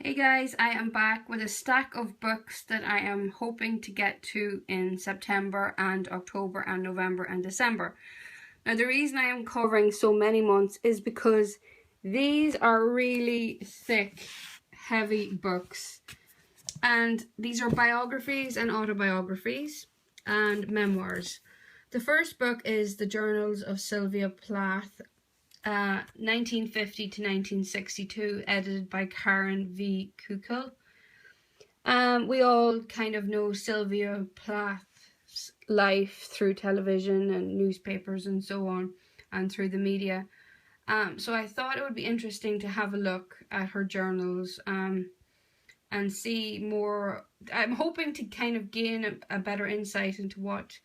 Hey guys, I am back with a stack of books that I am hoping to get to in September and October and November and December. Now the reason I am covering so many months is because these are really thick, heavy books. And these are biographies and autobiographies and memoirs. The first book is The Journals of Sylvia Plath, 1950 to 1962, edited by Karen V. Kukel. We all kind of know Sylvia Plath's life through television and newspapers and so on, and through the media. So I thought it would be interesting to have a look at her journals and see more. I'm hoping to kind of gain a better insight into what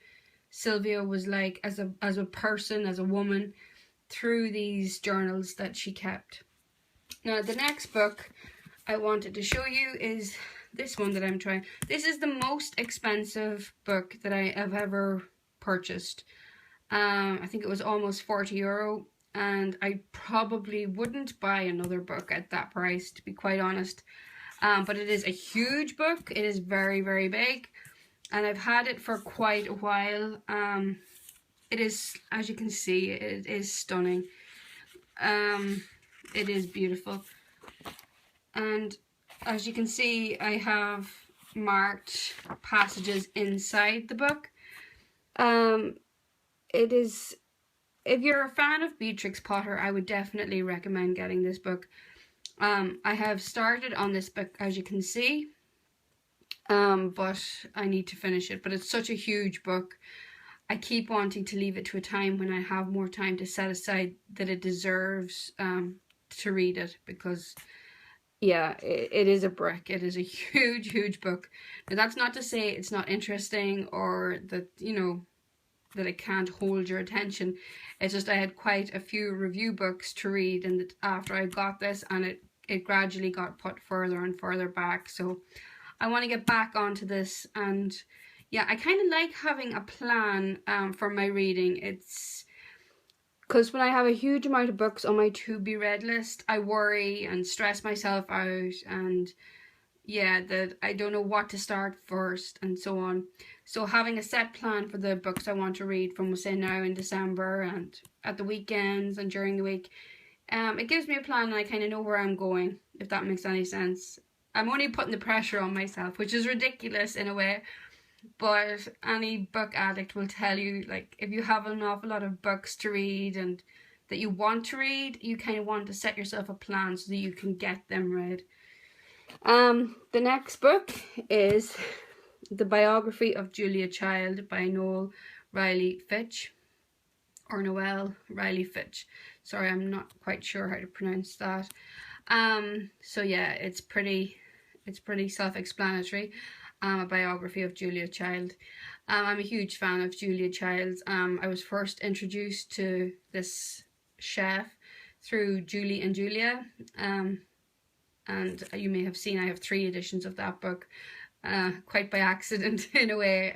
Sylvia was like as a person, as a woman, through these journals that she kept. Now the next book I wanted to show you is this one that I'm trying. This is the most expensive book that I have ever purchased. I think it was almost €40, and I probably wouldn't buy another book at that price, to be quite honest. But it is a huge book. It is very, very big, and I've had it for quite a while. It is, as you can see, it is stunning. It is beautiful. And as you can see, I have marked passages inside the book. It is, if you're a fan of Beatrix Potter, I would definitely recommend getting this book. I have started on this book, as you can see, but I need to finish it. But it's such a huge book. I keep wanting to leave it to a time when I have more time to set aside that it deserves to read it, because yeah, it is a brick. It is a huge, huge book. Now that's not to say it's not interesting or that, you know, that it can't hold your attention. It's just I had quite a few review books to read, and after I got this, and it gradually got put further and further back. So I want to get back onto this, and yeah, I kind of like having a plan for my reading. It's because when I have a huge amount of books on my to-be-read list, I worry and stress myself out, and yeah, that I don't know what to start first and so on. So having a set plan for the books I want to read from, say, now in December and at the weekends and during the week, it gives me a plan, and I kind of know where I'm going, if that makes any sense. I'm only putting the pressure on myself, which is ridiculous in a way, but any book addict will tell you, like, if you have an awful lot of books to read and that you want to read, you kind of want to set yourself a plan so that you can get them read. The next book is The Biography of Julia Child by Noel Riley Fitch, or Noel Riley Fitch. Sorry, I'm not quite sure how to pronounce that. So yeah, it's pretty self-explanatory. A biography of Julia Child. I'm a huge fan of Julia Child. I was first introduced to this chef through Julie and Julia. And you may have seen I have 3 editions of that book, quite by accident in a way.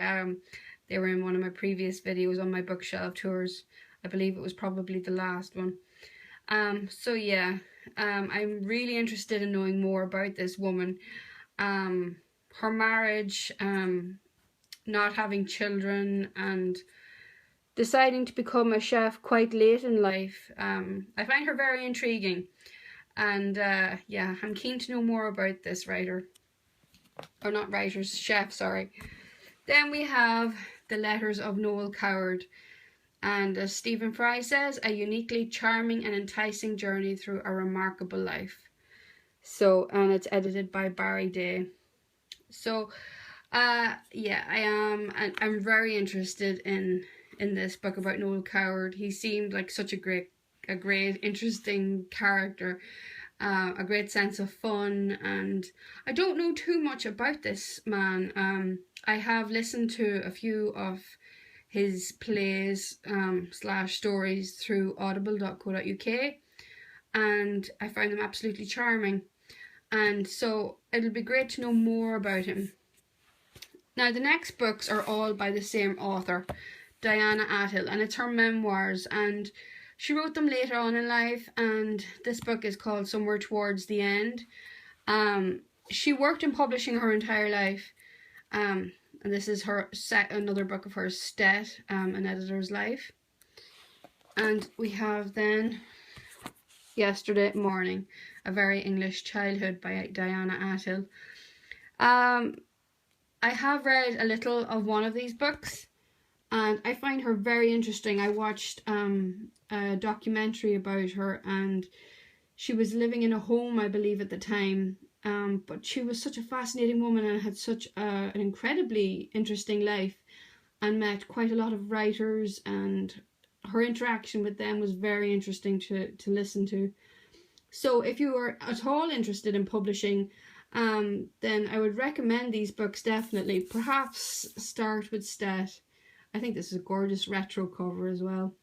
They were in one of my previous videos on my bookshelf tours. I believe it was probably the last one. So yeah, I'm really interested in knowing more about this woman. Her marriage, not having children, and deciding to become a chef quite late in life. I find her very intriguing, and yeah, I'm keen to know more about this writer, or not writers, chef, sorry. Then we have The Letters of Noel Coward, and as Stephen Fry says, a uniquely charming and enticing journey through a remarkable life. So, and it's edited by Barry Day. So yeah, I'm very interested in this book about Noel Coward. He seemed like such a great interesting character, a great sense of fun, and I don't know too much about this man. I have listened to a few of his plays / stories through audible.co.uk, and I found them absolutely charming. And so it'll be great to know more about him. Now the next books are all by the same author, Diana Athill, and it's her memoirs, and she wrote them later on in life, and this book is called Somewhere Towards the End. She worked in publishing her entire life. And this is another book of hers, Stet, An Editor's Life. And we have then Yesterday Morning, A Very English Childhood by Diana Athill. I have read a little of one of these books, and I find her very interesting. I watched a documentary about her, and she was living in a home, I believe, at the time. But she was such a fascinating woman and had such an incredibly interesting life, and met quite a lot of writers, and her interaction with them was very interesting to listen to. So if you are at all interested in publishing, then I would recommend these books definitely. Perhaps start with Stet. I think this is a gorgeous retro cover as well.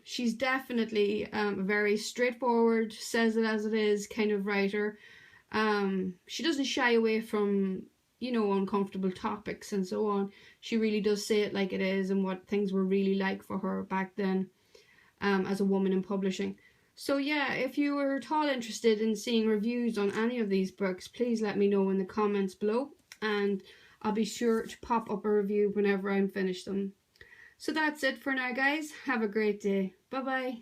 She's definitely a very straightforward, says it as it is kind of writer. She doesn't shy away from, you know, uncomfortable topics and so on. She really does say it like it is and what things were really like for her back then, as a woman in publishing. So yeah, if you were at all interested in seeing reviews on any of these books, please let me know in the comments below, and I'll be sure to pop up a review whenever I'm finished them. So that's it for now, guys. Have a great day. Bye bye.